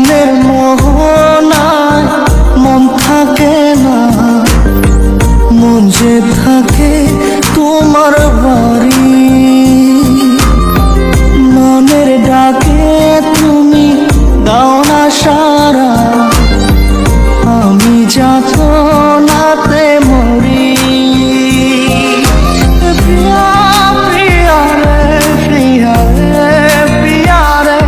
মনের মোহনায় মন থাকে না, মন যে থাকে তোমার বাড়ি। মনের ডাকে তুমি দাও না সারা, আমি যাতনাতে মরি। প্রিয়া প্রিয়া রে, প্রিয়া রে, প্রিয়া রে,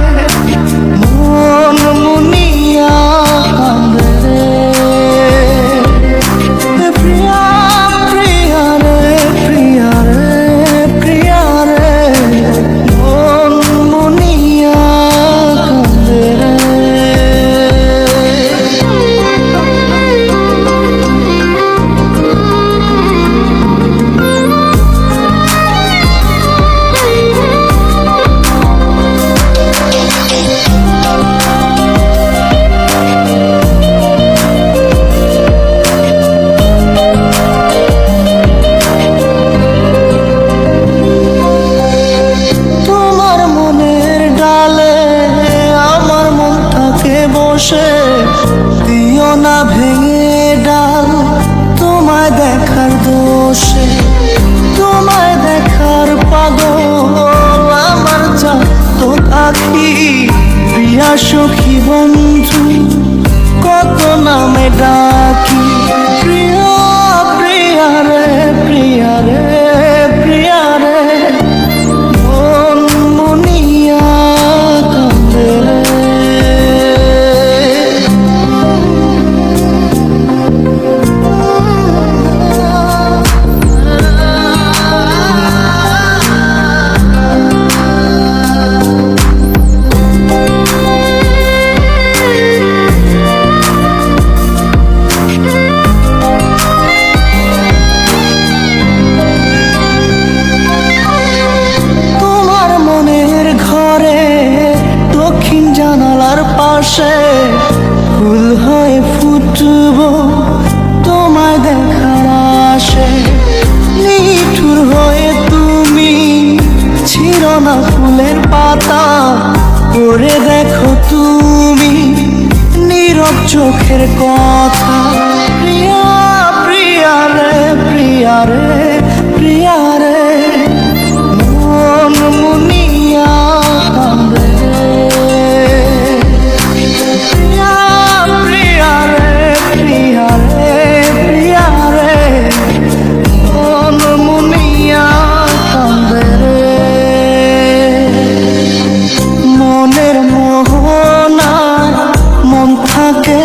মন মুনিয়া কান্দে রে। প্রিয়া প্রিয়া রে, প্রিয়া রে, প্রিয়া রে, মন মুনিয়া কান্দে রে। দিও না ভেঙে ডাল তোমায় দেখার দোষে, তোমায় দেখার পাগল আমার জাত আখি। প্রিয়া সখী বন্ধু কত নামে ডাকি। প্রিয়া প্রিয়া রে, প্রিয়া রে, প্রিয়া রে, মন মুনিয়া কান্দে রে। জানালার পাশে ফুল হয়ে ফুটব তোমায় দেখার আশে। নিঠুর হয়ে তুমি ছিল না ফুলের পাতা, করে দেখো তুমি নীরব চোখের কথা। প্রিয়া প্রিয়া রে, প্রিয়া রে, প্রিয়া রে, মন মুনিয়া কান্দে রে। প্রিয়া প্রিয়া রে, প্রিয়া রে, প্রিয়া রে, মন মুনিয়া কান্দে রে। মনের মোহনায় মন থাকে